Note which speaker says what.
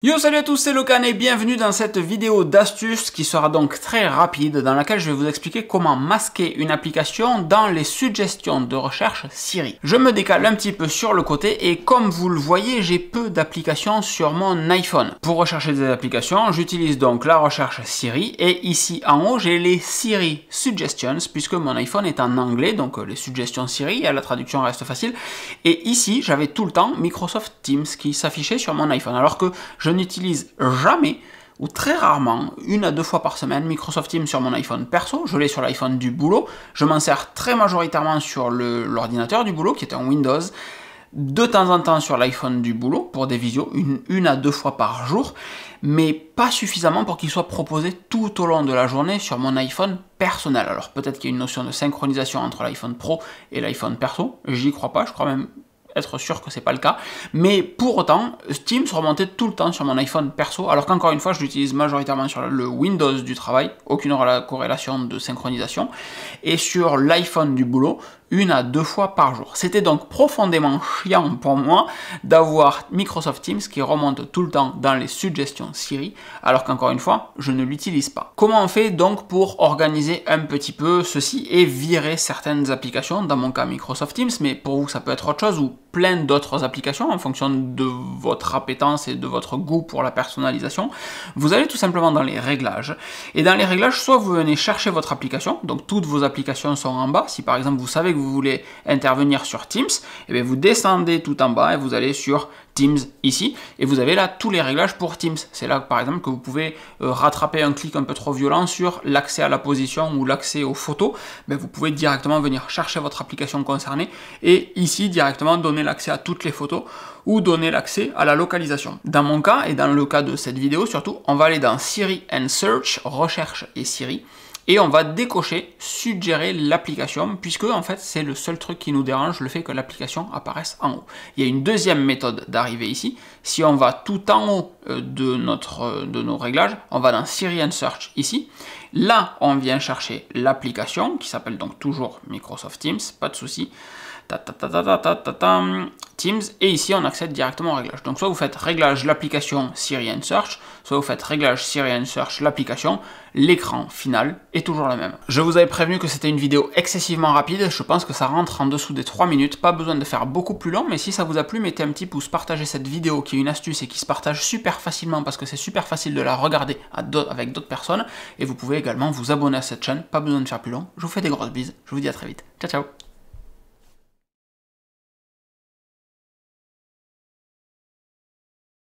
Speaker 1: Yo, salut à tous, c'est Locan et bienvenue dans cette vidéo d'astuce qui sera donc très rapide, dans laquelle je vais vous expliquer comment masquer une application dans les suggestions de recherche Siri. Je me décale un petit peu sur le côté et comme vous le voyez, j'ai peu d'applications sur mon iPhone. Pour rechercher des applications, j'utilise donc la recherche Siri et ici en haut, j'ai les Siri Suggestions puisque mon iPhone est en anglais, donc les suggestions Siri, et la traduction reste facile. Et ici, j'avais tout le temps Microsoft Teams qui s'affichait sur mon iPhone, alors que je n'utilise jamais ou très rarement, 1 à 2 fois par semaine, Microsoft Teams sur mon iPhone perso. Je l'ai sur l'iPhone du boulot. Je m'en sers très majoritairement sur l'ordinateur du boulot, qui est un Windows. De temps en temps sur l'iPhone du boulot, pour des visios, 1 à 2 fois par jour, mais pas suffisamment pour qu'il soit proposé tout au long de la journée sur mon iPhone personnel. Alors peut-être qu'il y a une notion de synchronisation entre l'iPhone Pro et l'iPhone perso. J'y crois pas, je crois même être sûr que c'est pas le cas, mais pour autant, Teams remontait tout le temps sur mon iPhone perso, alors qu'encore une fois, je l'utilise majoritairement sur le Windows du travail, aucune corrélation de synchronisation, et sur l'iPhone du boulot, 1 à 2 fois par jour. C'était donc profondément chiant pour moi d'avoir Microsoft Teams qui remonte tout le temps dans les suggestions Siri, alors qu'encore une fois, je ne l'utilise pas. Comment on fait donc pour organiser un petit peu ceci et virer certaines applications, dans mon cas Microsoft Teams, mais pour vous ça peut être autre chose, ou plein d'autres applications en fonction de votre appétence et de votre goût pour la personnalisation. Vous allez tout simplement dans les réglages, et dans les réglages, soit vous venez chercher votre application, donc toutes vos applications sont en bas. Si par exemple vous savez que vous voulez intervenir sur Teams, et bien vous descendez tout en bas et vous allez sur Teams ici, et vous avez là tous les réglages pour Teams. C'est là par exemple que vous pouvez rattraper un clic un peu trop violent sur l'accès à la position ou l'accès aux photos. Ben, vous pouvez directement venir chercher votre application concernée et ici directement donner l'accès à toutes les photos ou donner l'accès à la localisation. Dans mon cas et dans le cas de cette vidéo surtout, on va aller dans Siri and Search, recherche et Siri, et on va décocher suggérer l'application, puisque en fait c'est le seul truc qui nous dérange, le fait que l'application apparaisse en haut. Il y a une deuxième méthode d'arriver ici. Si on va tout en haut de nos réglages, on va dans Siri and Search ici. Là, on vient chercher l'application qui s'appelle donc toujours Microsoft Teams, pas de souci. Teams, et ici on accède directement au réglage. Donc soit vous faites réglage l'application Siri and Search, soit vous faites réglage Siri and Search l'application, l'écran final est toujours le même. Je vous avais prévenu que c'était une vidéo excessivement rapide, je pense que ça rentre en dessous des 3 minutes, pas besoin de faire beaucoup plus long, mais si ça vous a plu, mettez un petit pouce, partagez cette vidéo qui est une astuce et qui se partage super facilement parce que c'est super facile de la regarder avec d'autres personnes, et vous pouvez également vous abonner à cette chaîne, pas besoin de faire plus long. Je vous fais des grosses bises, je vous dis à très vite, ciao ciao.